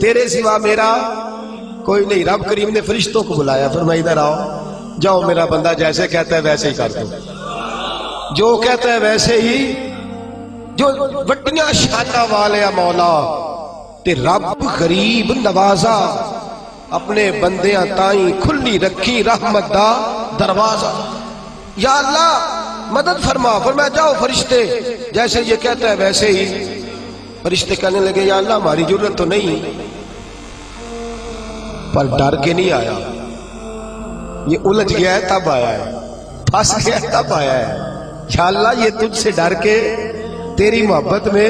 تیرے سوا میرا کوئی نہیں۔ رب کریم نے فرشتوں کو بلایا، فرمایا ادھر آؤ، جاؤ میرا بندہ جیسے کہتا ہے ویسے ہی کر دو، جو کہتا ہے ویسے ہی۔ جو وڈیاں شانہ والے مولا تے رب غریب نوازا، اپنے بندیاں تائیں کھلی رکھی رحمت دا دروازہ۔ یا اللہ مدد فرما، فرمایا جاؤ فرشتے جیسے یہ کہتا ہے ویسے ہی۔ فرشتے کہنے لگے یا اللہ ہماری ضرورت تو نہیں، پر ڈر کے نہیں آیا، یہ الجھ گیا ہے تب آیا ہے، پھنس گیا ہے تب آیا ہے۔ یا اللہ یہ تجھ سے ڈر کے تیری محبت میں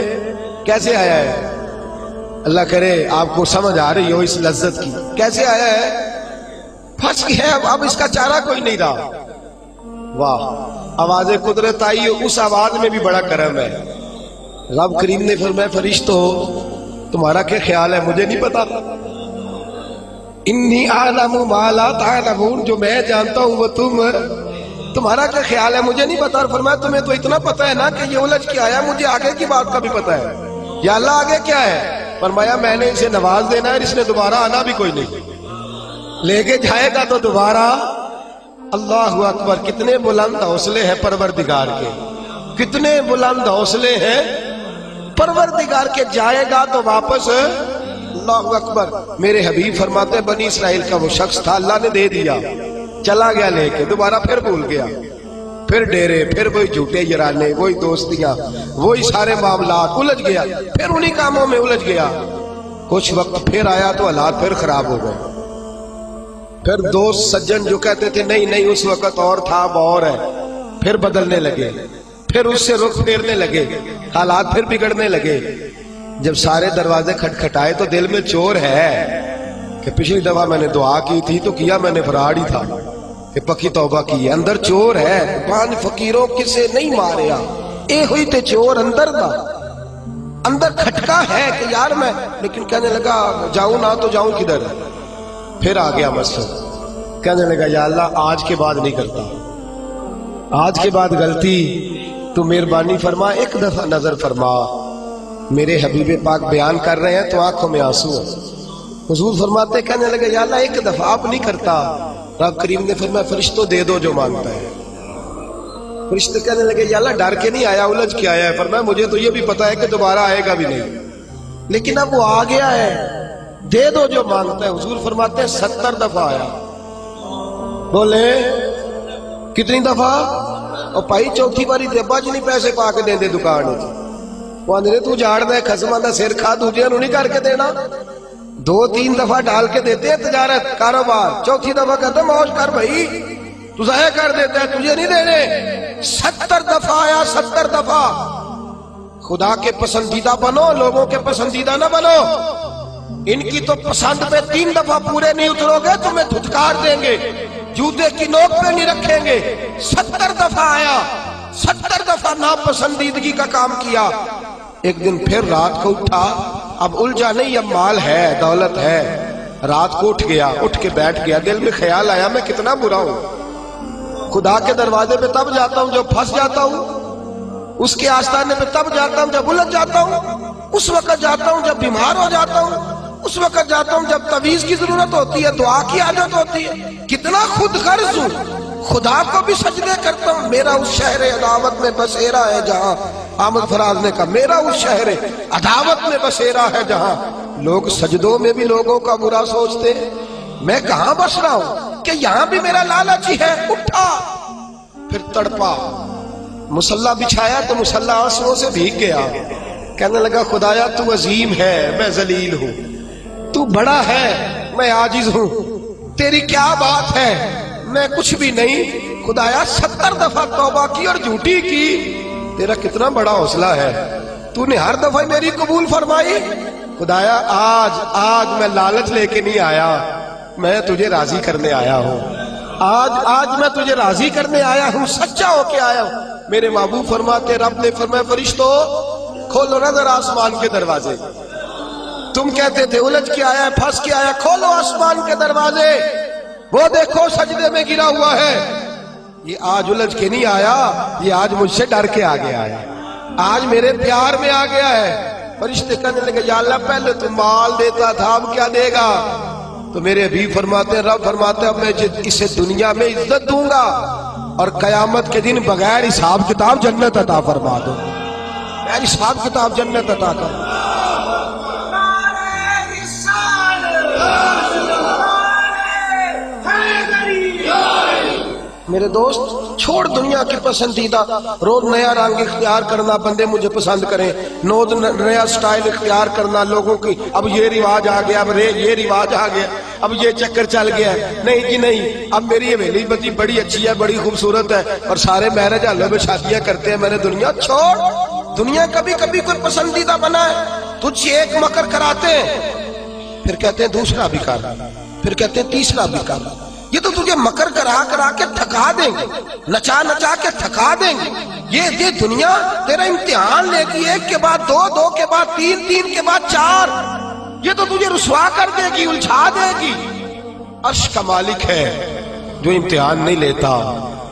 کیسے آیا ہے؟ اللہ کرے آپ کو سمجھ آ رہی ہو اس لذت کی، کیسے آیا ہے؟ پھنس گیا ہے، اب اس کا چارہ کوئی نہیں رہا۔ واہ، آواز قدرت آئی، اس آواز میں بھی بڑا کرم ہے۔ رب کریم نے فرمایا فرشتو تمہارا کیا خیال ہے؟ مجھے نہیں پتا، انی اعلم ما لا تعلمون، جو میں جانتا ہوں وہ تمہارا کیا خیال ہے مجھے نہیں پتا۔ اور فرمایا تمہیں تو اتنا پتا ہے نا کہ یہ الجھ کے آیا، مجھے آگے کی بات کا بھی پتا ہے۔ یا اللہ آگے کیا ہے؟ فرمایا میں نے اسے نواز دینا ہے، اس نے دوبارہ آنا بھی کوئی نہیں، لے کے جائے گا تو دوبارہ۔ اللہ اکبر، کتنے بلند حوصلے ہیں پروردگار کے، کتنے بلند حوصلے ہیں پروردگار کے۔ جائے گا تو واپس، اللہ اکبر۔ میرے حبیب فرماتے بنی اسرائیل کا وہ شخص تھا، اللہ نے دے دیا، چلا گیا لے کے، دوبارہ پھر بھول گیا، پھر ڈیرے، پھر وہی جھوٹے یارانے، وہی دوستیاں، وہی سارے معاملات، الجھ گیا، پھر انہی کاموں میں الجھ گیا۔ کچھ وقت پھر آیا تو حالات پھر خراب ہو گئے۔ پھر دوست سجن جو کہتے تھے نہیں نہیں اس وقت اور تھا اب اور ہے، پھر بدلنے لگے، پھر اس سے رخ پھیرنے لگے، حالات پھر بگڑنے لگے۔ جب سارے دروازے کھٹکھٹائے تو دل میں چور ہے کہ پچھلی دفعہ میں نے دعا کی تھی تو کیا میں نے فراڈ ہی تھا، کہ پکی توبہ کی ہے، اندر چور ہے۔ پانچ فقیروں کسے نہیں ماریا، اے ہوئی تے چور اندر دا، اندر کھٹکا ہے کہ یار میں، لیکن کہنے لگا جاؤں نہ تو جاؤں کدھر۔ پھر آ گیا مسجد، کہنے لگا یا اللہ آج کے بعد نہیں کرتا، آج کے بعد غلطی تو مہربانی فرما، ایک دفعہ نظر فرما۔ میرے حبیب پاک بیان کر رہے ہیں تو آنکھوں میں آنسو ہیں۔ حضور فرماتے کہنے لگے یا اللہ ایک دفعہ آپ نہیں کرتا۔ رب کریم نے فرمایا فرشتوں دے دو جو مانگتا ہے۔ فرشتے کہنے لگے یا اللہ ڈر کے نہیں آیا، الجھ کے آیا ہے۔ فرمایا مجھے تو یہ بھی پتا ہے کہ دوبارہ آئے گا بھی نہیں، لیکن اب وہ آ گیا ہے، دے دو جو مانگتا ہے۔ حضور فرماتے ہیں 70 دفعہ آیا۔ بولے کتنی دفعہ؟ اور پائی چوتھی باری تے ابا جی نہیں پیسے پا کے دے دے دکان ہوتی، وہ اندرے تو جاڑ دے خسمہ دا سر کھا دوجے انہوں نہیں کر کے دینا۔ 2-3 دفعہ ڈال کے دیتے ہیں تجارت کاروبار، چوتھی دفعہ کہتے ہیں موج کر بھائی، تو ضائع کر دیتے ہیں، تجھے نہیں دینے۔ 70 دفعہ آیا، 70 دفعہ۔ خدا کے پسندیدہ بنو، لوگوں کے پسندیدہ نہ بنو۔ ان کی تو پسند پہ 3 دفعہ پورے نہیں اترو گے تمہیں دھتکار دیں گے، جوتے کی نوک پہ نہیں رکھیں گے۔ 70 دفعہ آیا، 70 دفعہ ناپسندیدگی کا کام کیا۔ ایک دن پھر رات کو اٹھا، اب الجھا نہیں، اب مال ہے، دولت ہے۔ رات کو اٹھ گیا، اٹھ کے بیٹھ گیا، دل میں خیال آیا میں کتنا برا ہوں، خدا کے دروازے پہ تب جاتا ہوں جب پھنس جاتا ہوں، اس کے آستانے پہ تب جاتا ہوں جب الجھ جاتا ہوں، اس وقت جاتا ہوں جب بیمار ہو جاتا ہوں، اس وقت جاتا ہوں جب تعویذ کی ضرورت ہوتی ہے، دعا کی عادت ہوتی ہے۔ کتنا خود غرض ہوں، خدا کو بھی سجدے کرتا ہوں۔ میرا اس شہر عداوت میں بسیرا ہے جہاں، احمد فراز نے کہا میرا اس شہر عداوت میں بسیرا ہے جہاں، لوگ سجدوں میں بھی لوگوں کا برا سوچتے ہیں، میں کہاں بس رہا ہوں کہ یہاں بھی میرا لالچ ہی ہے۔ اٹھا، پھر تڑپا، مصلی بچھایا تو مصلی آنسوؤں سے بھیگ گیا۔ کہنے لگا خدایا تو عظیم ہے، میں ذلیل ہوں، تو بڑا ہے، میں عاجز ہوں، تیری کیا بات ہے، میں کچھ بھی نہیں۔ خدایا 70 دفعہ توبہ کی اور جھوٹی کی، تیرا کتنا بڑا حوصلہ ہے، تو نے ہر دفعہ میری قبول فرمائی۔ خدایا آج میں لالچ لے کے نہیں آیا، میں تجھے راضی کرنے آیا ہوں، آج میں تجھے راضی کرنے آیا ہوں، سچا ہو کے آیا ہوں۔ میرے محبوب فرماتے رب نے فرمایا فرشتو کھولو نظر آسمان کے دروازے، تم کہتے تھے الجھ کے آیا ہے، پھنس کے آیا، کھولو آسمان کے دروازے، وہ دیکھو سجدے میں گرا ہوا ہے۔ یہ آج الجھ کے نہیں آیا، یہ آج مجھ سے ڈر کے آ گیا ہے، آج میرے پیار میں آ گیا ہے، فرشتے کہنے لگے یا اللہ پہلے تو مال دیتا تھا اب کیا دے گا؟ تو میرے حبیب فرماتے ہیں رب فرماتے ہیں اب میں اسے دنیا میں عزت دوں گا اور قیامت کے دن بغیر حساب کتاب جنت عطا فرما دوں، بغیر حساب کتاب جنت عطا کر۔ میرے دوست چھوڑ دنیا کی پسندیدہ، روز نیا رنگ اختیار کرنا، بندے مجھے پسند کریں، روز نیا سٹائل اختیار کرنا لوگوں کی، اب یہ رواج آ گیا، اب یہ رواج آ گیا، اب یہ چکر چل گیا ہے، نہیں جی نہیں، اب میری حویلی بڑی اچھی ہے، بڑی خوبصورت ہے اور سارے میرج ہالوں میں شادیاں کرتے ہیں، میں نے دنیا چھوڑ، دنیا کبھی کبھی کوئی پسندیدہ بنا ہے، تجھ ایک مکر کراتے ہیں پھر کہتے ہیں دوسرا بھی کر، پھر کہتے ہیں تیسرا بھی کر، یہ تو تجھے مکر کرا کے تھکا دیں گے، نچا کے تھکا دیں گے، یہ دنیا تیرا امتحان لے گی، ایک کے بعد دو، دو کے بعد تین، تین کے بعد چار، یہ تو تجھے رسوا کر دے گی، الجھا دے گی۔ عرش کا مالک ہے جو امتحان نہیں لیتا،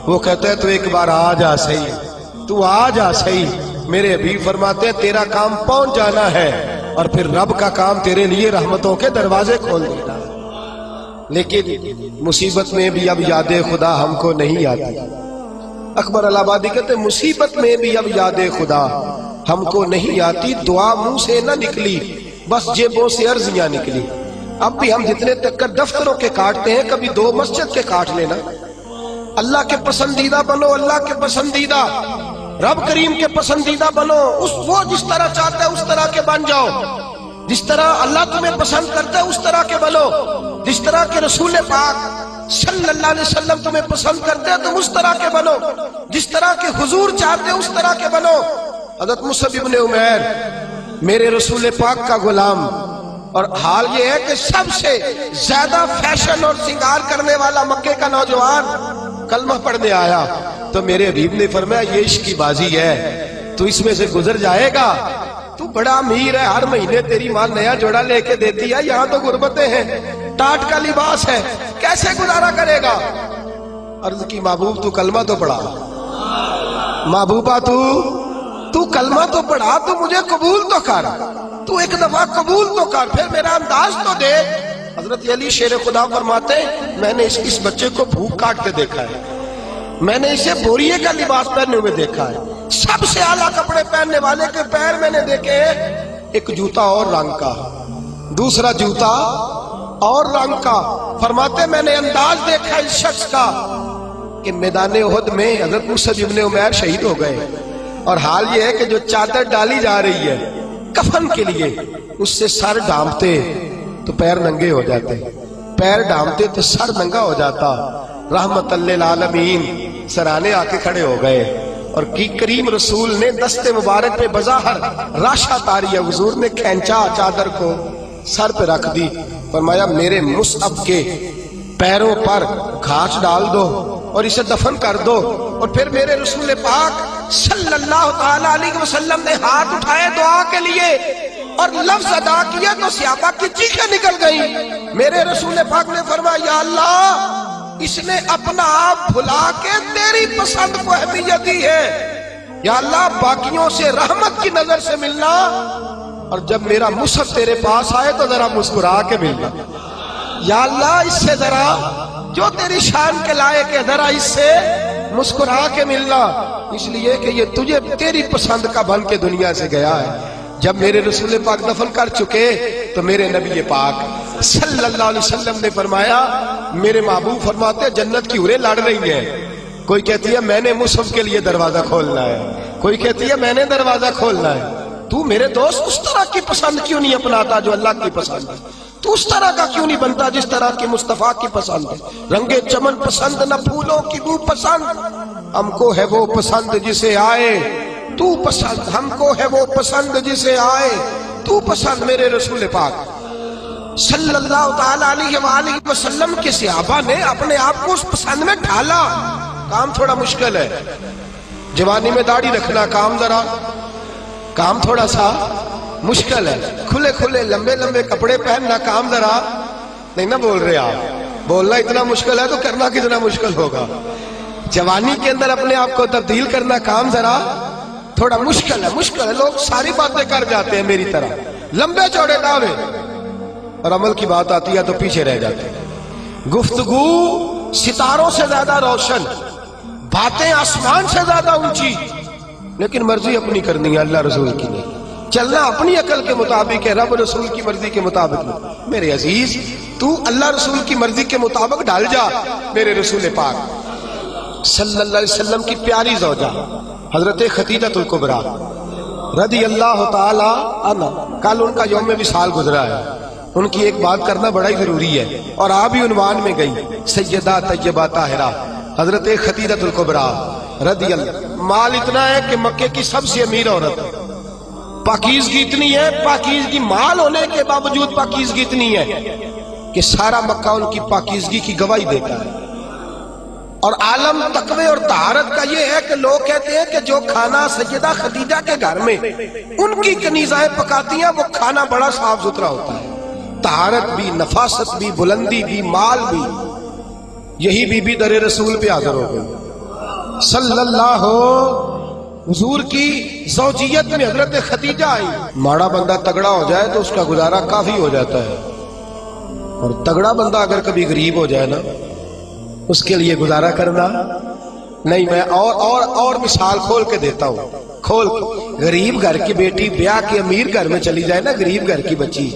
وہ کہتا ہے تو ایک بار آ جا صحیح، تو آ جا صحیح۔ میرے حبیب فرماتے ہیں تیرا کام پہنچ جانا ہے اور پھر رب کا کام تیرے لیے رحمتوں کے دروازے کھول دینا۔ لیکن مصیبت میں بھی اب یاد خدا ہم کو نہیں آتی۔ اکبر الہ آبادی کہتے مصیبت میں بھی اب یاد خدا ہم کو نہیں آتی، دعا منہ سے نہ نکلی بس جیبوں سے عرضیاں نکلی۔ اب بھی ہم جتنے تک دفتروں کے کاٹتے ہیں کبھی دو مسجد کے کاٹ لینا۔ اللہ کے پسندیدہ بنو، اللہ کے پسندیدہ، رب کریم کے پسندیدہ بنو، وہ جس طرح چاہتا ہے اس طرح کے بن جاؤ، جس طرح اللہ تمہیں پسند کرتا ہے اس طرح کے بنو، جس طرح کے رسول پاک صلی اللہ علیہ وسلم تمہیں پسند کرتے ہیں تم اس طرح کے بنو، جس طرح کے حضور چاہتے ہیں اس طرح کے بنو۔ حضرت مصعب ابن عمیر میرے رسول پاک کا غلام، اور حال یہ ہے کہ سب سے زیادہ فیشن اور سنگار کرنے والا مکے کا نوجوان کلمہ پڑھنے آیا تو میرے حبیب نے فرمایا یہ عشق کی بازی ہے، تو اس میں سے گزر جائے گا، تو بڑا امیر ہے، ہر مہینے تیری ماں نیا جوڑا لے کے دیتی ہے، یہاں تو غربتیں ہیں، ٹاٹ کا لباس ہے، کیسے گزارا کرے گا؟ عرض کی محبوب تو کلمہ تو پڑھا، محبوبہ تو کلمہ تو پڑھا، تو مجھے قبول تو کر، تو ایک دفعہ قبول تو کر، پھر میرا انداز تو دے۔ حضرت علی شیر خدا فرماتے ہیں میں نے اس بچے کو بھوک کاٹتے دیکھا ہے، میں نے اسے بوریے کا لباس پہننے ہوئے دیکھا ہے، سب سے اعلیٰ کپڑے پہننے والے کے پیر میں نے دیکھے، ایک جوتا اور رنگ کا، دوسرا جوتا اور رنگ کا۔ فرماتے میں نے انداز دیکھا اس شخص کا کہ میدان احد میں حضرت مصعب ابن عمیر شہید ہو گئے، اور حال یہ ہے کہ جو چادر ڈالی جا رہی ہے کفن کے لیے، اس سے سر ڈھانپتے تو پیر ننگے ہو جاتے، پیر ڈھانپتے تو سر ننگا ہو جاتا۔ رحمت للعالمین سرانے آ کے کھڑے ہو گئے، اور کی کریم رسول نے دست مبارک پہ بظاہر راشا تاری ہے، حضور نے کھینچا چادر کو سر پہ رکھ دی، فرمایا میرے مصعب کے پیروں پر گھاس ڈال دو اور اسے دفن کر دو۔ اور پھر میرے رسول پاک صلی اللہ تعالی علیہ وسلم نے ہاتھ اٹھائے دعا کے لیے اور لفظ ادا کیا تو صحابہ کی چیخیں نکل گئیں۔ میرے رسول پاک نے فرمایا یا اللہ اس نے اپنا آپ بھلا کے تیری پسند کو اہمیت دی ہے، یا اللہ باقیوں سے رحمت کی نظر سے ملنا، اور جب میرا مصحف تیرے پاس آئے تو ذرا مسکرا کے ملنا، یا اللہ اس سے ذرا جو تیری شان کے لائق ہے ذرا اس سے مسکرا کے ملنا، اس لیے کہ یہ تجھے تیری پسند کا بن کے دنیا سے گیا ہے۔ جب میرے رسول پاک دفن کر چکے تو میرے نبی پاک صلی اللہ علیہ وسلم نے فرمایا، میرے محبوب فرماتے جنت کی حوریں لڑ رہی ہیں، کوئی کہتی ہے میں نے مصحف کے لیے دروازہ کھولنا ہے، کوئی کہتی ہے میں نے دروازہ کھولنا ہے۔ تو میرے دوست اس طرح کی پسند کیوں نہیں اپناتا جو اللہ کی پسند ہے؟ تو اس طرح کا کیوں نہیں بنتا جس طرح کی مصطفیٰ کی پسند ہے؟ رنگ چمن پسند نہ پھولوں کی بو پسند، ہم کو ہے وہ پسند جسے آئے تو پسند، ہم کو ہے وہ پسند جسے آئے تو پسند۔ میرے رسول پاک صلی اللہ تعالی علیہ وآلہ وسلم کے صحابہ نے اپنے آپ کو اس پسند میں ڈھالا۔ کام تھوڑا مشکل ہے، جوانی میں داڑھی رکھنا کام تھوڑا سا مشکل ہے، کھلے کھلے لمبے لمبے کپڑے پہننا کام ذرا نہیں نہ بول رہے آپ، بولنا اتنا مشکل ہے تو کرنا کتنا مشکل ہوگا۔ جوانی کے اندر اپنے آپ کو تبدیل کرنا کام ذرا تھوڑا مشکل ہے، لوگ ساری باتیں کر جاتے ہیں میری طرح، لمبے چوڑے دعوے، اور عمل کی بات آتی ہے تو پیچھے رہ جاتے ہیں۔ گفتگو ستاروں سے زیادہ روشن، باتیں آسمان سے زیادہ اونچی، لیکن مرضی اپنی کرنی ہے، اللہ رسول کی نہیں۔ چلنا اپنی عقل کے مطابق ہے، رب رسول کی مرضی کے مطابق نہیں۔ میرے عزیز، تو اللہ رسول کی مرضی کے مطابق ڈال جا۔ میرے رسول پاک صلی اللہ علیہ وسلم کی پیاری زوجہ حضرت خدیجہ الکبریٰ رضی اللہ تعالی عنہ، کل ان کا یوم وصال گزرا ہے، ان کی ایک بات کرنا بڑا ہی ضروری ہے، اور آپ بھی عنوان میں گئی، سیدہ طیبہ طاہرہ حضرت خدیجہ الکبریٰ رضی اللہ۔ مال اتنا ہے کہ مکے کی سب سے امیر عورت، پاکیزگی اتنی ہے، پاکیزگی مال ہونے کے باوجود پاکیزگی اتنی ہے کہ سارا مکہ ان کی پاکیزگی کی گواہی دیتا ہے۔ اور عالم تقوی اور طہارت کا یہ ہے کہ لوگ کہتے ہیں کہ جو کھانا سیدہ خدیجہ کے گھر میں ان کی کنیزائیں پکاتی ہیں وہ کھانا بڑا صاف ستھرا ہوتا ہے، طہارت بھی، نفاست بھی، بلندی بھی، مال بھی۔ یہی بی بی در رسول پہ حاضر ہو گئی صلی اللہ، حضور کی زوجیت میں حضرت خدیجہ آئی۔ ماڑا بندہ تگڑا ہو جائے تو اس کا گزارا کافی ہو جاتا ہے، اور تگڑا بندہ اگر کبھی غریب ہو جائے نا، اس کے لیے گزارا کرنا نہیں۔ میں اور مثال کھول کے دیتا ہوں، غریب گھر کی بیٹی بیاہ کے امیر گھر میں چلی جائے نا، غریب گھر کی بچی،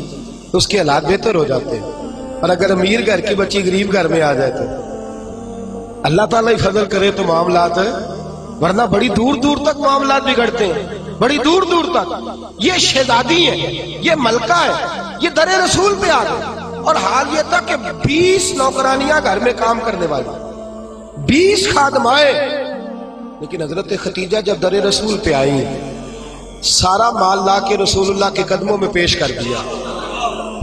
تو اس کے حالات بہتر ہو جاتے ہیں، اور اگر امیر گھر کی بچی غریب گھر میں آ جائے تو اللہ تعالیٰ ہی فضل کرے تو معاملات، ورنہ بڑی دور دور تک معاملات بگڑتے ہیں، بڑی دور دور تک۔ یہ شہزادی ہے، یہ ملکہ ہے، یہ در رسول پہ آ گئے، اور حال یہ تھا کہ 20 نوکرانیاں گھر میں کام کرنے والی، 20 خادمائیں، لیکن حضرت خدیجہ جب در رسول پہ آئی، سارا مال لا کے رسول اللہ کے قدموں میں پیش کر دیا،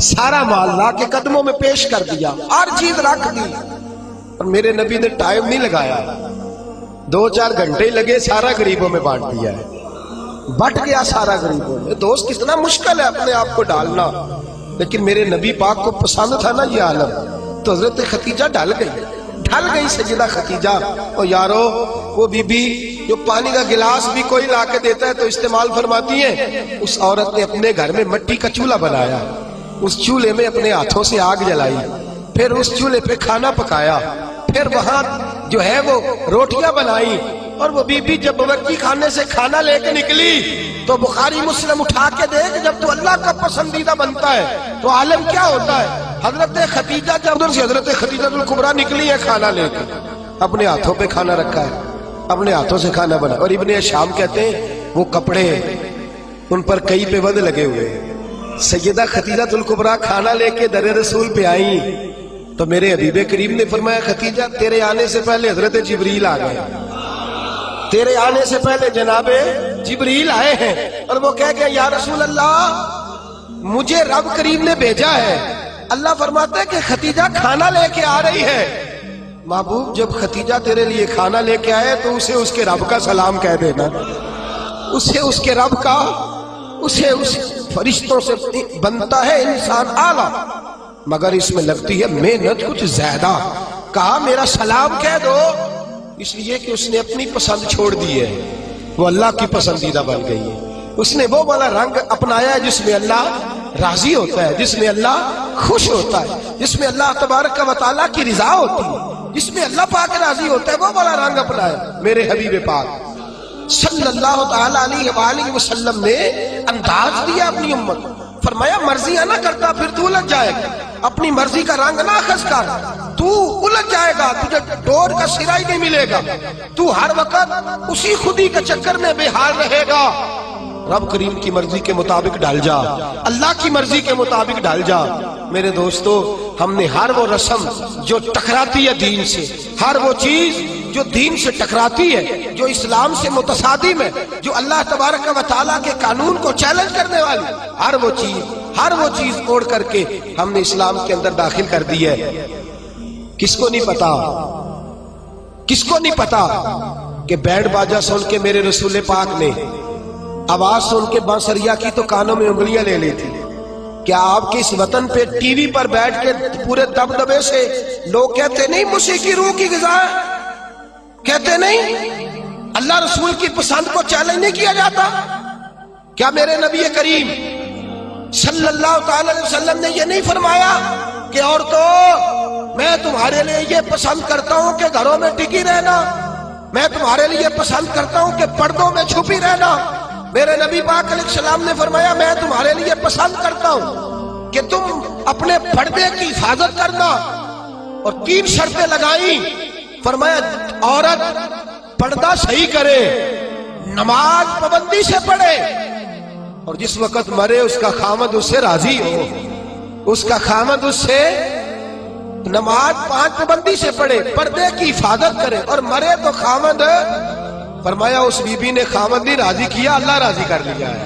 سارا مال لا کے قدموں میں پیش کر دیا، ہر چیز رکھ دی، اور میرے نبی نے ٹائم نہیں لگایا، 2-4 گھنٹے لگے، سارا غریبوں میں بانٹ دیا ہے، بٹ گیا سارا غریبوں میں۔ دوست کتنا مشکل ہے اپنے آپ کو ڈالنا، لیکن میرے نبی پاک کو پسند تھا نا یہ عالم، تو حضرت خدیجہ ڈل گئی سیدہ خدیجہ۔ اور یارو، وہ بی بی جو پانی کا گلاس بھی کوئی لا کے دیتا ہے تو استعمال فرماتی ہیں، اس عورت نے اپنے گھر میں مٹی کا چولہا بنایا، اس چولہے میں اپنے ہاتھوں سے آگ جلائی، پھر اس چولہے پہ کھانا پکایا، پھر وہاں جو ہے وہ روٹیاں بنائی، اور وہ بی بی جب باورچی خانے سے کھانا لے کے نکلی تو بخاری مسلم اٹھا کے دیکھ، جب تو اللہ کا پسندیدہ بنتا ہے تو عالم کیا ہوتا ہے۔ حضرت خدیجہ جب ادھر سے حضرت خدیجہ الکبریٰ نکلی ہے کھانا لے کے، اپنے ہاتھوں پہ کھانا رکھا ہے، اپنے ہاتھوں سے کھانا بنا، اور ابن شام کہتے ہیں وہ کپڑے ان پر کئی پہ ود لگے ہوئے۔ سیدہ خدیجہ الکبریٰ کھانا لے کے در رسول پہ آئیں تو میرے حبیب کریم نے فرمایا، خدیجہ تیرے آنے سے پہلے حضرت جبریل آ گئے، تیرے آنے سے پہلے جناب جبریل آئے ہیں، اور وہ کہہ گئے یا رسول اللہ مجھے رب کریم نے بھیجا ہے۔ اللہ فرماتا ہے کہ خدیجہ کھانا لے کے آ رہی ہے۔ محبوب، جب خدیجہ تیرے لیے کھانا لے کے آئے تو اسے اس کے رب کا سلام کہہ دینا، اسے اس کے رب کا، اسے اس فرشتوں سے بنتا ہے انسان اعلیٰ، مگر اس میں لگتی ہے محنت کچھ زیادہ۔ کہا میرا سلام کہہ دو، اس لیے کہ اس نے اپنی پسند چھوڑ دی ہے، وہ اللہ کی پسندیدہ بن گئی ہے۔ اس نے وہ والا رنگ اپنایا ہے جس میں اللہ راضی ہوتا ہے، جس میں اللہ خوش ہوتا ہے، جس میں اللہ تبارک و تعالیٰ کی رضا ہوتی ہے، جس میں اللہ پاک راضی ہوتا ہے، وہ والا رنگ اپنایا میرے حبیب پاک صلی اللہ تعالی علیہ وآلہ وسلم نے انداز دیا اپنی امت۔ فرمایا مرضیاں نہ کرتا پھر تو الجھ جائے گا، اپنی مرضی کا رنگ نہ خس کر، تو الجھ جائے گا، تجھے ڈور کا سرا ہی نہیں ملے گا، تو ہر وقت اسی خودی کے چکر میں بے حال رہے گا۔ رب کریم کی مرضی کے مطابق ڈال جا، اللہ کی مرضی کے مطابق ڈال جا۔ میرے دوستو، ہم نے ہر وہ رسم جو ٹکراتی ہے دین سے، ہر وہ چیز جو دین سے ٹکراتی ہے، جو اسلام سے متصادم ہے، جو اللہ تبارک و تعالیٰ کے قانون کو چیلنج کرنے والی، ہر وہ چیز توڑ کر کے ہم نے اسلام کے اندر داخل کر دی ہے۔ کس کو نہیں پتا، کس کو نہیں پتا کہ بیڈ باجا سن کے میرے رسول پاک نے آواز سن کے بانسریا کی تو کانوں میں انگلیاں لے لی تھی۔ کیا آپ کے اس وطن پہ ٹی وی پر بیٹھ کے پورے دبدبے سے لوگ کہتے نہیں موسیقی روح کی غذا ہے؟ کہتے نہیں؟ اللہ رسول کی پسند کو چیلنج نہیں کیا جاتا؟ کیا میرے نبی کریم صلی اللہ تعالی علیہ وسلم نے یہ نہیں فرمایا کہ عورتوں میں تمہارے لیے یہ پسند کرتا ہوں کہ گھروں میں ٹکی رہنا، میں تمہارے لیے پسند کرتا ہوں کہ پردوں میں چھپی رہنا؟ میرے نبی پاک علیہ السلام نے فرمایا میں تمہارے لیے پسند کرتا ہوں کہ تم اپنے پردے کی حفاظت کرنا، اور 3 شرطیں لگائیں۔ فرمایا عورت پردہ صحیح کرے، نماز پابندی سے پڑھے، اور جس وقت مرے اس کا خامد اس سے راضی ہو، اس کا خامد اس سے نماز 5 پابندی سے پڑھے، پردے کی حفاظت کرے، اور مرے تو خامد، فرمایا اس بی بی نے خامد نہیں راضی کیا، اللہ راضی کر لیا ہے۔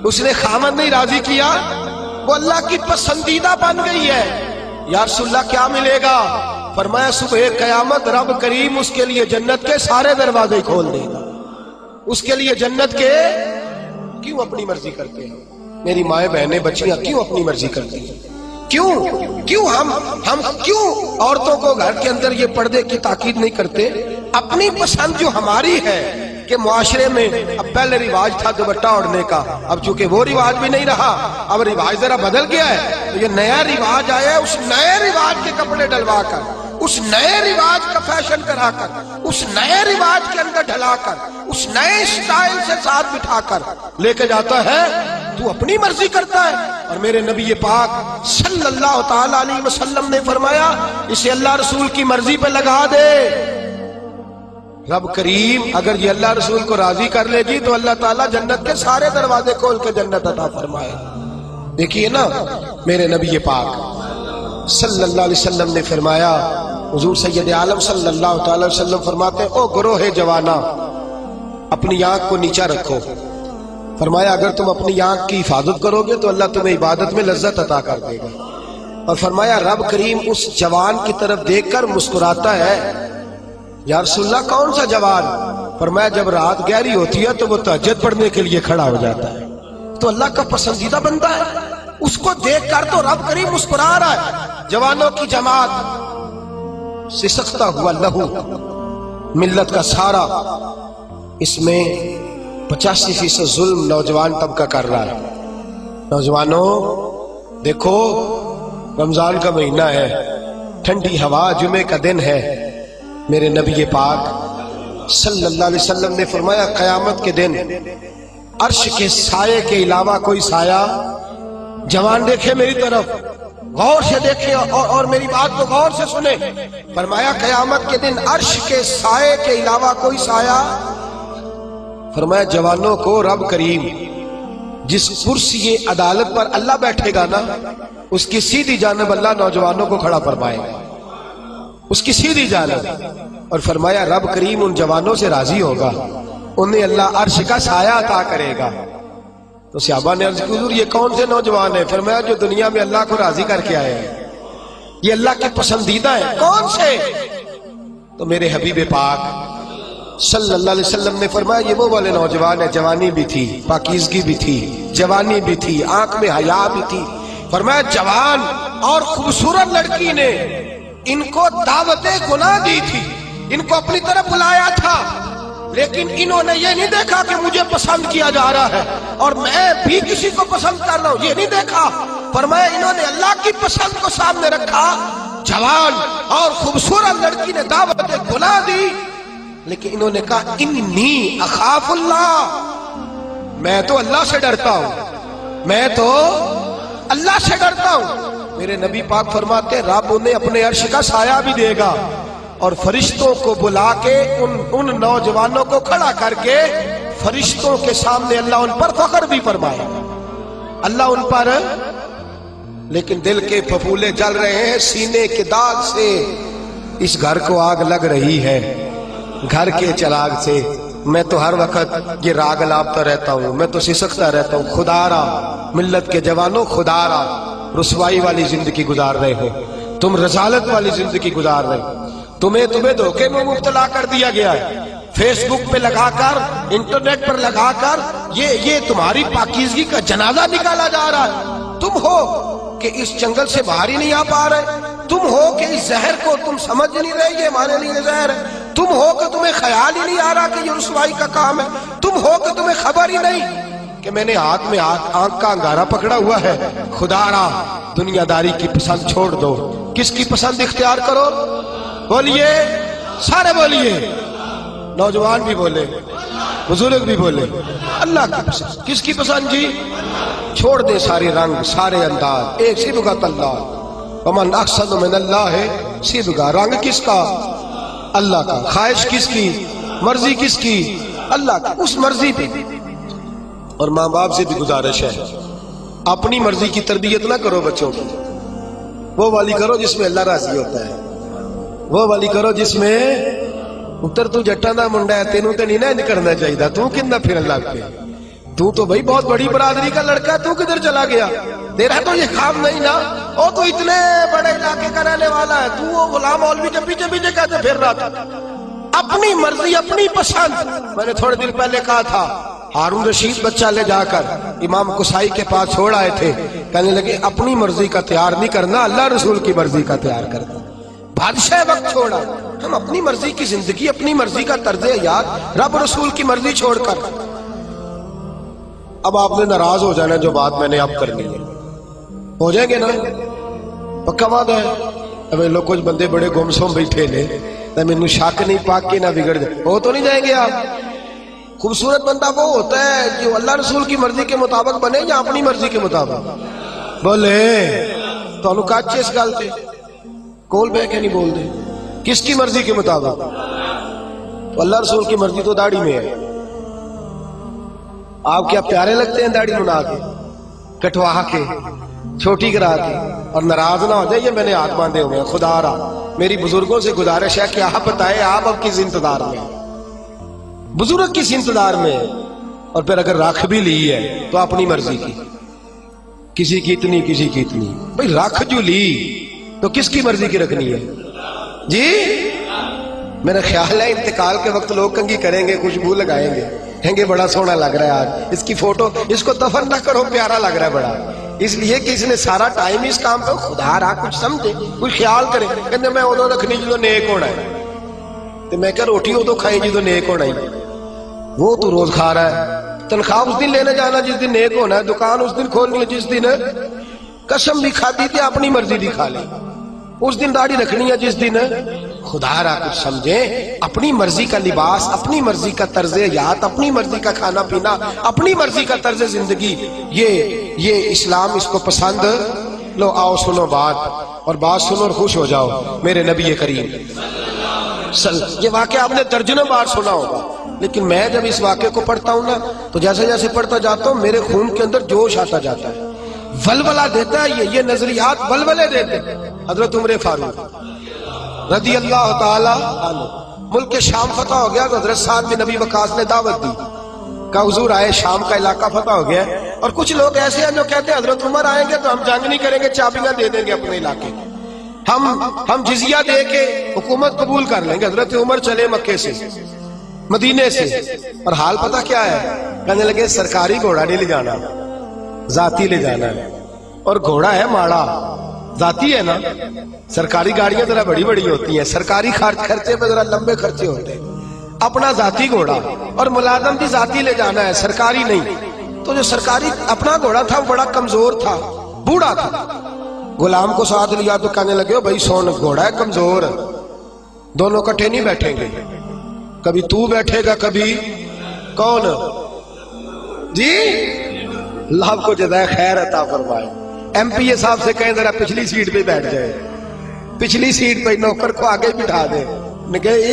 اس نے خامد نہیں راضی کیا، وہ اللہ کی پسندیدہ بن گئی ہے۔ یا رسول اللہ کیا ملے گا؟ فرمایا صبح قیامت رب کریم اس کے لیے جنت کے سارے دروازے کھول دے گا۔ اس کے لیے جنت کے، کیوں اپنی مرضی کرتے ہیں میری مائیں بہنیں بچیاں، کیوں اپنی مرضی کرتی ہیں؟ کیوں ہم کیوں عورتوں کو گھر کے اندر یہ پردے کی تاکید نہیں کرتے؟ اپنی پسند جو ہماری ہے کہ معاشرے میں اب پہلے رواج تھا دوپٹہ اوڑھنے کا، اب چونکہ وہ رواج بھی نہیں رہا، اب رواج ذرا بدل گیا ہے، تو یہ نیا رواج آیا ہے، اس نئے رواج کے کپڑے ڈلوا کر، اس نئے رواج کا فیشن کرا کر، اس نئے رواج کے اندر ڈھلا کر، اس نئے اسٹائل سے ساتھ بٹھا کر لے کے جاتا ہے، تو اپنی مرضی کرتا ہے۔ اور میرے نبی پاک صلی اللہ تعالی علیہ وسلم نے فرمایا اسے اللہ رسول کی مرضی پہ لگا دے۔ رب کریم اگر یہ اللہ رسول کو راضی کر لے گی تو اللہ تعالیٰ جنت کے سارے دروازے کھول کے جنت عطا فرمائے۔ دیکھیے نا میرے نبی پاک صلی اللہ علیہ وسلم نے فرمایا، حضور سید عالم صلی اللہ تعالی وسلم فرماتے ہیں او گروہ جوانا اپنی آنکھ کو نیچا رکھو۔ فرمایا اگر تم اپنی آنکھ کی حفاظت کرو گے تو اللہ تمہیں عبادت میں لذت عطا کر دے گا۔ اور فرمایا رب کریم اس جوان کی طرف دیکھ کر مسکراتا ہے۔ یا رسول اللہ کون سا جوان؟ فرمایا جب رات گہری ہوتی ہے تو وہ تہجد پڑھنے کے لیے کھڑا ہو جاتا ہے، تو اللہ کا پسندیدہ بندہ ہے، اس کو دیکھ کر تو رب کریم مسکرا رہا ہے۔ جوانوں کی جماعت سسکتا ہوا لہو ملت کا سارا، اس میں 85% ظلم نوجوان طبقہ کر رہا ہے۔ نوجوانوں دیکھو رمضان کا مہینہ ہے، ٹھنڈی ہوا، جمعے کا دن ہے۔ میرے نبی پاک صلی اللہ علیہ وسلم نے فرمایا قیامت کے دن عرش کے سائے کے علاوہ کوئی سایہ، جوان دیکھے میری طرف، غور سے دیکھے اور میری بات کو غور سے سنے۔ فرمایا قیامت کے دن عرش کے سائے کے علاوہ کوئی سایہ، فرمایا جوانوں کو رب کریم جس کرسی عدالت پر اللہ بیٹھے گا نا اس کی سیدھی جانب اللہ نوجوانوں کو کھڑا فرمائے گا، اس کی سیدھی جانب۔ اور فرمایا رب کریم ان جوانوں سے راضی ہوگا، انہیں اللہ عرش کا سایہ عطا کرے گا۔ تو صحابہ نے عرض کی حضور یہ کون سے نوجوان ہیں؟ فرمایا جو دنیا میں اللہ کو راضی کر کے آئے ہیں، یہ اللہ کے پسندیدہ ہیں۔ کون سے؟ تو میرے حبیب پاک صلی اللہ علیہ وسلم نے فرمایا یہ وہ والے نوجوان ہیں، جوانی بھی تھی، پاکیزگی بھی تھی، جوانی بھی تھی، آنکھ میں حیا بھی تھی۔ فرمایا جوان اور خوبصورت لڑکی نے ان کو دعوت گناہ دی تھی، ان کو اپنی طرف بلایا تھا، لیکن انہوں نے یہ نہیں دیکھا کہ مجھے پسند کیا جا رہا ہے اور میں بھی کسی کو پسند کر رہا ہوں، یہ نہیں دیکھا۔ فرمایا انہوں نے اللہ کی پسند کو سامنے رکھا۔ جوان اور خوبصورت لڑکی نے دعوت گناہ دی، لیکن انہوں نے کہا انی اخاف اللہ، میں تو اللہ سے ڈرتا ہوں، میں تو اللہ سے ڈرتا ہوں۔ میرے نبی پاک فرماتے ہیں رب انہیں اپنے عرش کا سایہ بھی دے گا، اور فرشتوں کو بلا کے ان نوجوانوں کو کھڑا کر کے فرشتوں کے سامنے اللہ ان پر فخر بھی فرمائے گا، اللہ ان پر۔ لیکن دل کے پھپھولے جل رہے ہیں، سینے کے داغ سے اس گھر کو آگ لگ رہی ہے، گھر کے چراغ سے۔ میں تو ہر وقت یہ راگ لابتا رہتا ہوں، میں تو سسکتا رہتا ہوں، خدا را ملت کے جوانوں، خدا را رسوائی والی زندگی گزار رہے ہو تم، رسالت والی زندگی گزار رہے ہو، تمہیں دھوکے میں مبتلا کر دیا گیا ہے، فیس بک پہ لگا کر، انٹرنیٹ پر لگا کر یہ تمہاری پاکیزگی کا جنازہ نکالا جا رہا ہے۔ تم ہو کہ اس جنگل سے باہر ہی نہیں آ پا رہے، تم ہو کہ اس زہر کو تم سمجھ نہیں رہے یہ ہمارے لیے زہر ہے، تم ہو کہ تمہیں خیال ہی نہیں آ رہا کہ یہ رسوائی کا کام ہے؟ تم ہو کہ تمہیں خبر ہی نہیں کہ میں نے ہاتھ میں آنکھ کا انگارہ پکڑا ہوا ہے؟ خدا را دنیا داری کی پسند چھوڑ دو، کس کی پسند اختیار کرو؟ بولیے، سارے بولیے، نوجوان بھی بولے، بزرگ بھی بولے، اللہ کی پسند۔ کس کی پسند جی؟ چھوڑ دے سارے رنگ، سارے انداز، ایک صبغۃ اللہ، ومن احسن من اللہ صبغہ۔ رنگ کس کا؟ اللہ کا۔ خواہش کس کی؟ مرضی کس کی؟ اللہ کی، اس مرضی پہ۔ اور ماں باپ سے بھی گزارش ہے، اپنی مرضی کی تربیت نہ کرو بچوں کی، وہ والی کرو جس میں اللہ راضی ہوتا ہے، وہ والی کرو جس میں اتر تو جٹاں دا منڈا ہے، تینوں تے نہیں نہ کرنا چاہیے، تو کتنا پھرن لگ پہ، تو بھائی بہت بڑی برادری کا لڑکا ہے، تو کدھر چلا گیا؟ تیرا تو یہ خواب نہیں نا، وہ تو اتنے بڑے علاقے کا رہنے والا ہے، تو وہ غلام مولوی کے پیچھے پیچھے کہتے پھر رہا تھا۔ اپنی مرضی، اپنی پسند۔ میں نے تھوڑے دن پہلے کہا تھا، ہارون رشید بچہ لے جا کر امام قصائی کے پاس چھوڑ آئے تھے، کہنے لگے اپنی مرضی کا تیار نہیں کرنا، اللہ رسول کی مرضی کا تیار کرنا۔ بادشاہ وقت چھوڑا، ہم اپنی مرضی کی زندگی، اپنی مرضی کا طرز حیات، رب رسول کی مرضی چھوڑ کر۔ اب آپ نے ناراض ہو جانا جو بات میں نے اب کرنی ہے، ہو جائیں گے نا؟ پکا وعدہ ہے؟ اب لوگ کچھ بندے بڑے گمسم بیٹھے لے، نہ مینوں شک نہیں پاک کے نہ بگڑ جائے، وہ تو نہیں جائیں گے آپ؟ خوبصورت بندہ وہ ہوتا ہے جو اللہ رسول کی مرضی کے مطابق بنے یا اپنی مرضی کے مطابق؟ بولے تو کچھ اس گل سے کول بہ کے نہیں بول دے، کس کی مرضی کے مطابق؟ تو اللہ رسول کی مرضی تو داڑھی میں ہے۔ آپ کیا پیارے لگتے ہیں داڑھی منا کے، کٹوا کے، چھوٹی کرا کے؟ اور ناراض نہ ہو جائے، یہ میں نے ہاتھ باندھے ہوئے ہیں، خدا را میری بزرگوں سے گزارش ہے کہ آپ بتائیں آپ اب کس انتظار میں، بزرگ کس انتظار میں؟ اور پھر اگر رکھ بھی لی ہے تو اپنی مرضی کی، کسی کی اتنی کسی کی اتنی۔ بھئی رکھ جو لی تو کس کی مرضی کی رکھنی ہے جی؟ میرا خیال ہے انتقال کے وقت لوگ کنگھی کریں گے، خوشبو لگائیں گے، کہیں گے بڑا سونا لگ رہا ہے آج، اس کی فوٹو، اس کو دفن نہ کرو، پیارا لگ رہا ہے بڑا، اس لیے کہ اس نے سارا ٹائم اس کام پہ، خدا را کچھ سمجھے، کچھ خیال کرے۔ کہتے میں ادو رکھنی جدو نیک ہونا ہے، تو میں کہ روٹی ادو کھائی جدو نیک ہونا ہی، وہ تو روز کھا رہا ہے، تنخواہ اس دن لینے جانا جس دن نیک ہونا ہے، دکان اس دن کھولنی ہے جس دن قسم بھی کھاتی تھی اپنی مرضی دی کھا لی، اس دن داڑھی رکھنی ہے جس دن، خدا را کچھ سمجھیں، اپنی مرضی کا لباس، اپنی مرضی کا طرز حیات، اپنی مرضی کا کھانا پینا، اپنی مرضی کا طرز زندگی، یہ اسلام اس کو پسند۔ لو آؤ سنو بات، اور بات سنو اور خوش ہو جاؤ، میرے نبی کریم یہ واقعہ آپ نے درجنوں بار سنا ہوگا، لیکن میں جب اس واقعے کو پڑھتا ہوں نا تو جیسے جیسے پڑھتا جاتا ہوں میرے خون کے اندر جوش آتا جاتا ہے، ولولہ دیتا ہے، یہ نظریات ولولے دیتے ہیں۔ حضرت عمر فاروق رضی اللہ تعالی عنہ، ملک شام فتح ہو گیا تو حضرت سعد بن نبی وقاص نے دعوت دی کہ حضور آئے، شام کا علاقہ فتح ہو گیا ہے، اور کچھ لوگ ایسے ہیں جو کہتے ہیں حضرت عمر آئیں گے تو ہم جنگ نہیں کریں گے، چابیاں دے دیں گے اپنے علاقے کی، ہم جزیہ دے کے حکومت قبول کر لیں گے۔ حضرت عمر چلے مکے سے، مدینے سے، اور حال پتہ کیا ہے؟ کہنے لگے سرکاری گھوڑا نہیں لے جانا، ذاتی لے جانا ہے، اور گھوڑا ہے ماڑا، ذاتی ہے نا، سرکاری گاڑیاں ذرا بڑی بڑی ہوتی ہیں، سرکاری خرچے پہ ذرا لمبے خرچے ہوتے ہیں، اپنا ذاتی گھوڑا، اور ملازم بھی ذاتی لے جانا ہے، سرکاری نہیں۔ تو جو سرکاری اپنا گھوڑا تھا وہ بڑا کمزور تھا، بوڑھا تھا، غلام کو ساتھ لیا تو کہنے لگے بھائی سون، گھوڑا ہے کمزور، دونوں کٹھے نہیں بیٹھیں گے، کبھی تو بیٹھے گا کبھی کون جی؟ اللہ کو جزائے خیر عطا فرمائے۔ ایم پی اے صاحب سے کہیں ذرا پچھلی سیٹ پہ بیٹھ جائے، پچھلی سیٹ پہ نوکر کو آگے بٹھا دے،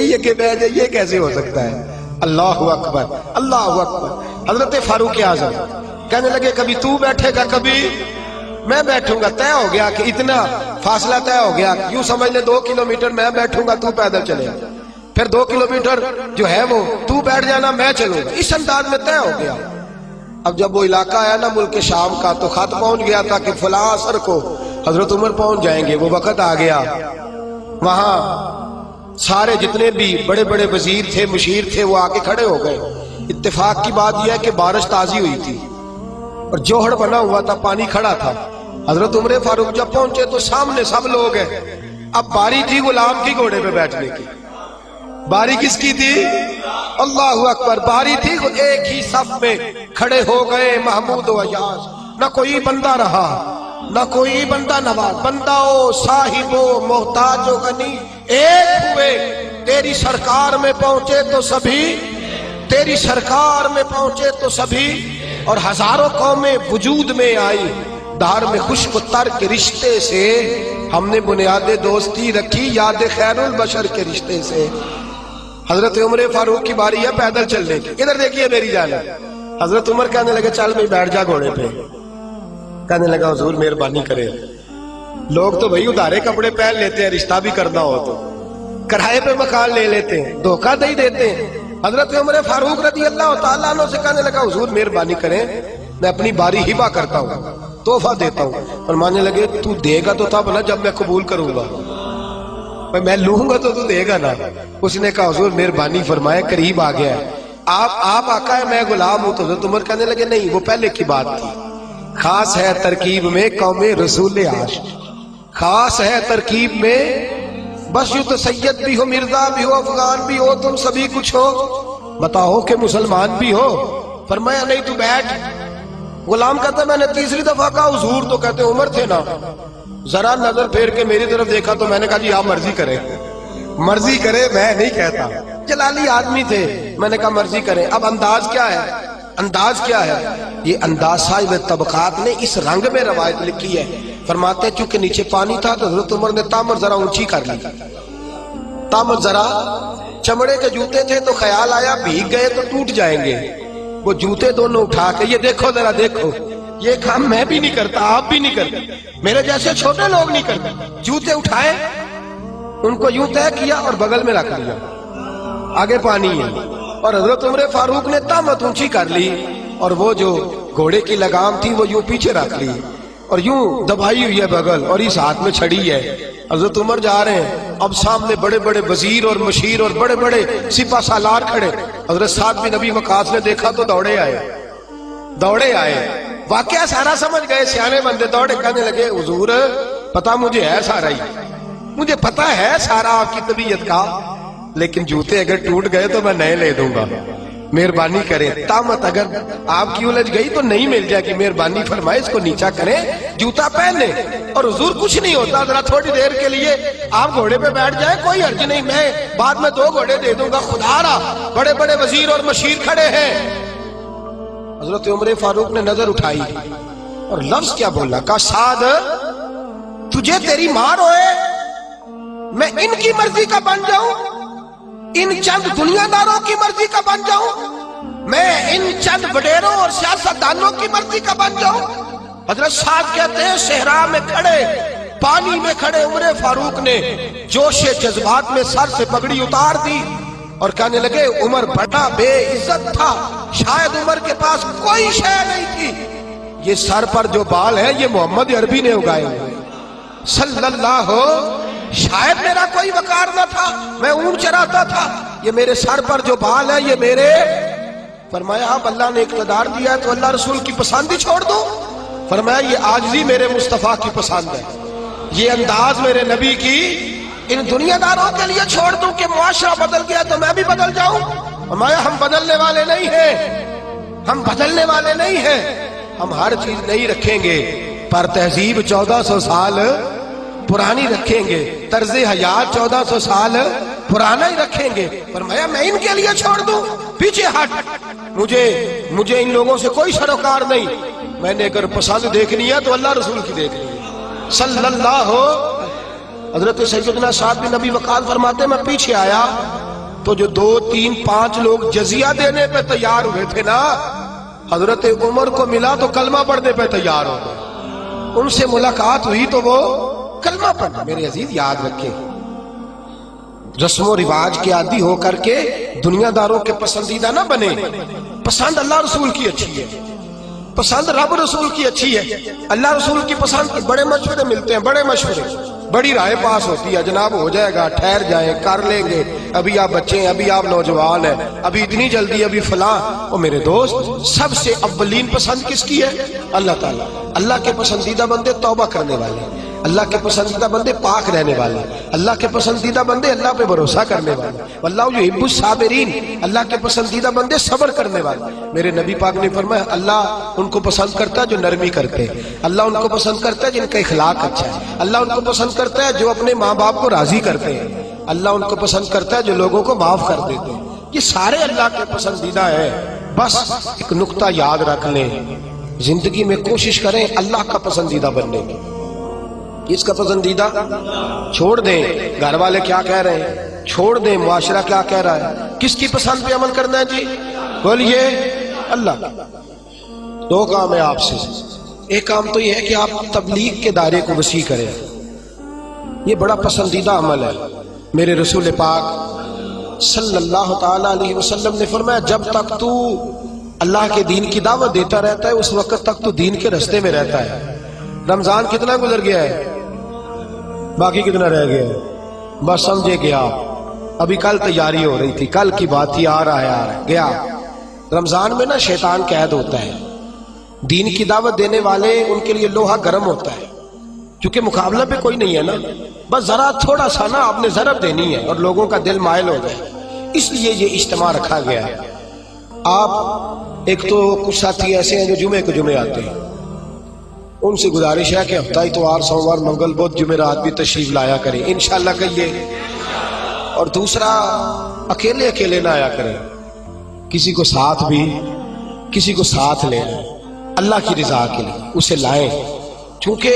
یہ کہ بیٹھ جائے، یہ کیسے ہو سکتا ہے؟ اللہ اکبر، اللہ اکبر۔ حضرت فاروق اعظم کہنے لگے کبھی تو بیٹھے گا کبھی میں بیٹھوں گا، طے ہو گیا کہ اتنا فاصلہ طے ہو گیا، یوں سمجھ لے 2 کلومیٹر میں بیٹھوں گا تو پیدل چلے گا، پھر 2 کلومیٹر جو ہے وہ تو بیٹھ جانا میں چلوں گا، اس انداز میں طے ہو گیا۔ اب جب وہ علاقہ آیا نا ملک شام کا تو خط پہنچ گیا تھا کہ فلاں عصر کو حضرت عمر پہنچ جائیں گے، وہ وقت آ گیا۔ وہاں سارے جتنے بھی بڑے بڑے وزیر تھے، مشیر تھے، وہ آ کے کھڑے ہو گئے۔ اتفاق کی بات یہ ہے کہ بارش تازی ہوئی تھی اور جوہر بنا ہوا تھا، پانی کھڑا تھا۔ حضرت عمر فاروق جب پہنچے تو سامنے سب لوگ ہیں، اب باری تھی غلام کی گھوڑے پہ بیٹھنے کی، باری کس کی تھی؟ اللہ اکبر. باری تھی ایک ہی صف میں کھڑے ہو گئے محمود و ایاز. نہ کوئی بندہ رہا نہ کوئی بندہ نواز. بندہ ہو صاحب ہو محتاج و غنی ایک ہوئے. تیری سرکار میں پہنچے تو سبھی، تیری سرکار میں پہنچے تو سبھی. اور ہزاروں قومیں وجود میں آئی. دھار میں خشک و تر کے رشتے سے ہم نے بنیاد دوستی رکھی، یاد خیر البشر کے رشتے سے. حضرت عمر فاروق کی باری ہے پیدل چلنے کی. ادھر دیکھیے میری جان. حضرت عمر کہنے لگے چل بھائی بیٹھ جا گھوڑے پہ. کہنے لگا حضور مہربانی کرے. لوگ تو بھائی ادھارے کپڑے پہن لیتے ہیں، رشتہ بھی کرنا ہو تو کرائے پہ مکان لے لیتے ہیں، دھوکہ دے دیتے ہیں. حضرت عمر فاروق رضی اللہ تعالیٰ عنہ سے کہنے لگا حضور مہربانی کریں میں اپنی باری ہبہ کرتا ہوں، تحفہ دیتا ہوں. فرمانے لگے تو دے گا تو تب نا جب میں قبول کروں گا، میں لوں گا تو دے گا نا. اس نے کہا حضور مہربانی فرمائے قریب آ گیا ہے، آپ آقا ہے میں غلام ہوں. تو حضرت عمر کہنے لگے نہیں وہ پہلے کی بات تھی. خاص ہے ترکیب میں قوم رسول عاشق، خاص ہے ترکیب میں. بس یوں تو سید بھی ہو، مرزا بھی ہو، افغان بھی ہو، تم سبھی کچھ ہو، بتاؤ کہ مسلمان بھی ہو. فرمایا نہیں تو بیٹھ. غلام کہتا میں نے تیسری دفعہ کہا حضور، تو کہتے عمر تھے نا. ذرا نظر پھیر کے میری طرف دیکھا تو میں نے کہا جی آپ مرضی کریں، مرضی کرے میں نہیں کہتا. جلالی آدمی تھے. میں نے کہا مرضی کریں. اب انداز کیا ہے؟ انداز کیا ہے؟ یہ انداز صاحب طبقات نے اس رنگ میں روایت لکھی ہے. فرماتے ہیں چونکہ نیچے پانی تھا تو حضرت عمر نے تامر ذرا اونچی کر لی. تامر ذرا، چمڑے کے جوتے تھے تو خیال آیا بھیگ گئے تو ٹوٹ جائیں گے. وہ جوتے دونوں اٹھا کے یہ دیکھو ذرا دیکھو، یہ کام میں بھی نہیں کرتا، آپ بھی نہیں کرتے، میرے جیسے چھوٹے لوگ نہیں کرتے. جوتے اٹھائے، ان کو یوں طے کیا اور بغل میں رکھ لیا، آگے پانی ہے. اور حضرت عمر فاروق نے تامت اونچی کر لی اور وہ جو گھوڑے کی لگام تھی وہ یوں پیچھے رکھ لی اور یوں دبائی ہوئی ہے بغل، اور اس ہاتھ میں چھڑی ہے. حضرت عمر جا رہے ہیں، اب سامنے بڑے بڑے وزیر اور مشیر اور بڑے بڑے سپہ سالار کھڑے. حضرت سعد بن ابی وقاص نے دیکھا تو دوڑے آئے. واقعہ سارا سمجھ گئے، سیانے بندے دوڑے. کہنے لگے حضور پتا مجھے ہے سارا ہی، مجھے پتا ہے سارا آپ کی طبیعت کا، لیکن جوتے اگر ٹوٹ گئے تو میں نئے لے دوں گا، مہربانی کریں. تامت اگر آپ کی الجھ گئی تو نہیں مل جائے گی، مہربانی فرمائے اس کو نیچا کریں، جوتا پہن لیں. اور حضور کچھ نہیں ہوتا، ذرا تھوڑی دیر کے لیے آپ گھوڑے پہ بیٹھ جائیں، کوئی حرج نہیں، میں بعد میں 2 گھوڑے دے دوں گا. خدا را بڑے بڑے وزیر اور مشیر کھڑے ہیں. حضرت عمر فاروق نے نظر اٹھائی اور لفظ کیا بولا؟ کہا سعد تجھے تیری ماں روئے، میں ان کی مرضی کا بن جاؤں، ان چند دنیا داروں کی مرضی کا بن جاؤں، میں ان چند وڈیروں اور سیاستدانوں کی مرضی کا بن جاؤں. حضرت سعد کہتے ہیں صحرا میں کھڑے، پانی میں کھڑے عمر فاروق نے جوش جذبات میں سر سے پگڑی اتار دی اور کہنے لگے عمر بڑا بے عزت تھا، شاید عمر کے پاس کوئی شے نہیں تھی، یہ سر پر جو بال ہے یہ محمد عربی نے اگائے ہوئے صلی اللہ. شاید میرا کوئی وقار نہ تھا، میں اونٹ چراتا تھا، یہ میرے سر پر جو بال ہے یہ میرے. فرمایا اب اللہ نے اقتدار دیا ہے تو اللہ رسول کی پسند ہی چھوڑ دو. فرمایا یہ عاجزی میرے مصطفیٰ کی پسند ہے، یہ انداز میرے نبی کی ان دنیا داروں کے لیے چھوڑ دوں کہ معاشرہ بدل گیا تو میں بھی بدل جاؤں. فرمایا ہم بدلنے والے نہیں ہیں، ہم بدلنے والے نہیں ہیں، ہم ہر چیز نہیں رکھیں گے پر تہذیب 1400 سال پرانی رکھیں گے، طرز حیات 1400 سال پرانا ہی رکھیں گے. فرمایا میں ان کے لیے چھوڑ دوں، پیچھے ہٹ، مجھے ان لوگوں سے کوئی سروکار نہیں، میں نے اگر پسند دیکھنی ہے تو اللہ رسول کی دیکھنی ہے صلی اللہ. حضرت سیدنا سعد بن ابی وقاص فرماتے میں پیچھے آیا تو جو 2 3 5 لوگ جزیہ دینے پہ تیار ہوئے تھے نا، حضرت عمر کو ملا تو کلمہ پڑھنے پہ تیار ہو گئے. ان سے ملاقات ہوئی تو وہ کلمہ پڑھنا. میرے عزیز یاد رکھیں، رسم و رواج کے عادی ہو کر کے دنیا داروں کے پسندیدہ نہ بنے. پسند اللہ رسول کی اچھی ہے، پسند رب رسول کی اچھی ہے. اللہ رسول کی پسند بڑے مشورے ملتے ہیں، بڑے مشورے، بڑی رائے پاس ہوتی ہے، جناب ہو جائے گا، ٹھہر جائیں، کر لیں گے، ابھی آپ بچے ہیں، ابھی آپ نوجوان ہیں، ابھی اتنی جلدی، ابھی فلاں. اور میرے دوست سب سے اولین پسند کس کی ہے؟ اللہ تعالیٰ. اللہ کے پسندیدہ بندے توبہ کرنے والے ہیں. اللہ کے پسندیدہ بندے پاک رہنے والے، اللہ کے پسندیدہ بندے اللہ پہ بھروسہ کرنے والے، واللہ یحب الصابرین، اللہ کے پسندیدہ بندے صبر کرنے والے۔ میرے نبی پاک نے فرمایا اللہ ان کو پسند کرتا ہے جو نرمی کرتے ہیں، اللہ ان کو پسند کرتا ہے جن کا اخلاق اچھا ہے، اللہ ان کو پسند کرتا ہے جو اپنے ماں باپ کو راضی کرتے ہیں، اللہ ان کو پسند کرتا ہے جو لوگوں کو معاف کر دیتے ہیں۔ یہ سارے اللہ کے پسندیدہ ہیں۔ بس ایک نقطہ یاد رکھ لیں، زندگی میں کوشش کریں اللہ کا پسندیدہ بننے کی۔ کس کا پسندیدہ؟ چھوڑ دیں گھر والے کیا کہہ رہے ہیں، چھوڑ دیں معاشرہ کیا کہہ رہا ہے، کس کی پسند پہ عمل کرنا ہے جی؟ بولیے اللہ۔ دو کام ہے آپ سے، ایک کام تو یہ ہے کہ آپ تبلیغ کے دائرے کو وسیع کریں، یہ بڑا پسندیدہ عمل ہے۔ میرے رسول پاک صلی اللہ تعالی علیہ وسلم نے فرمایا جب تک تو اللہ کے دین کی دعوت دیتا رہتا ہے اس وقت تک تو دین کے رستے میں رہتا ہے۔ رمضان کتنا گزر گیا ہے، باقی کتنا رہ گیا ہے؟ بس سمجھے گیا، ابھی کل تیاری ہو رہی تھی، کل کی بات تھی، آ رہا ہے گیا۔ رمضان میں نا شیطان قید ہوتا ہے، دین کی دعوت دینے والے ان کے لیے لوہا گرم ہوتا ہے، کیونکہ مقابلہ پہ کوئی نہیں ہے نا، بس ذرا تھوڑا سا نا آپ نے ضرب دینی ہے اور لوگوں کا دل مائل ہو جائے، اس لیے یہ اجتماع رکھا گیا ہے۔ آپ ایک تو کچھ ساتھی ایسے ہیں جو جمعے کو جمعے آتے ہیں، ان سے گزارش ہے کہ ہفتہ اتوار سوموار منگل بدھ جمعرات بھی تشریف لایا کریں انشاءاللہ کہیے، اور دوسرا اکیلے اکیلے نہ آیا کریں، کسی کو ساتھ بھی، کسی کو ساتھ لیں اللہ کی رضا کے لیے اسے لائیں، چونکہ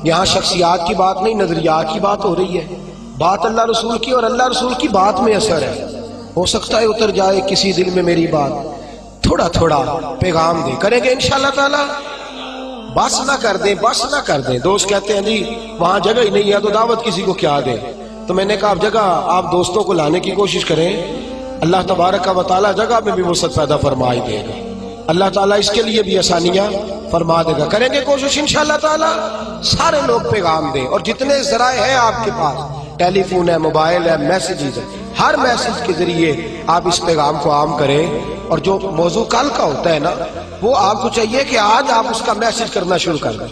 یہاں شخصیات کی بات نہیں نظریات کی بات ہو رہی ہے، بات اللہ رسول کی، اور اللہ رسول کی بات میں اثر ہے۔ ہو سکتا ہے اتر جائے کسی دل میں میری بات، تھوڑا تھوڑا پیغام دے کریں گے انشاءاللہ تعالی، بس نہ کر دیں، بس نہ کر دیں۔ دوست کہتے ہیں جی وہاں جگہ ہی نہیں ہے تو دعوت کسی کو کیا دیں، تو میں نے کہا اب جگہ آپ دوستوں کو لانے کی کوشش کریں، اللہ تبارک و تعالی جگہ میں بھی وسعت پیدا فرما ہی دے گا، اللہ تعالیٰ اس کے لیے بھی آسانیاں فرما دے گا، کریں گے کوشش انشاءاللہ تعالی سارے لوگ پیغام دیں، اور جتنے ذرائع ہیں آپ کے پاس، ٹیلی فون ہے، موبائل ہے، میسیجز ہے، ہر میسیج کے ذریعے آپ اس پیغام کو عام کریں، اور جو موضوع کل کا ہوتا ہے نا وہ آپ کو چاہیے کہ آج آپ اس کا میسیج کرنا شروع کر دیں،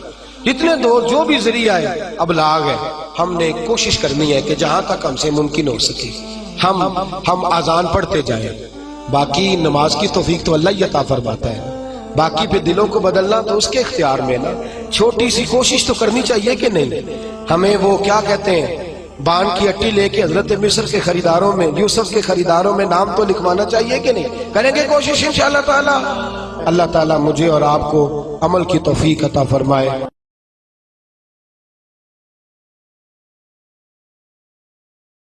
جتنے دور جو بھی ذریعہ ہے ابلاغ ہے، ہم نے کوشش کرنی ہے کہ جہاں تک ہم سے ممکن ہو سکے ہم آذان پڑھتے جائیں، باقی نماز کی توفیق تو اللہ ہی عطا فرماتا ہے، باقی پہ دلوں کو بدلنا تو اس کے اختیار میں نا، چھوٹی سی کوشش تو کرنی چاہیے کہ نہیں؟ ہمیں وہ کیا کہتے ہیں بان کی اٹی لے کے حضرت مصر کے خریداروں میں، یوسف کے خریداروں میں نام تو لکھوانا چاہیے کہ نہیں؟ کریں گے کوشش انشاءاللہ تعالی۔ اللہ تعالیٰ مجھے اور آپ کو عمل کی توفیق عطا فرمائے۔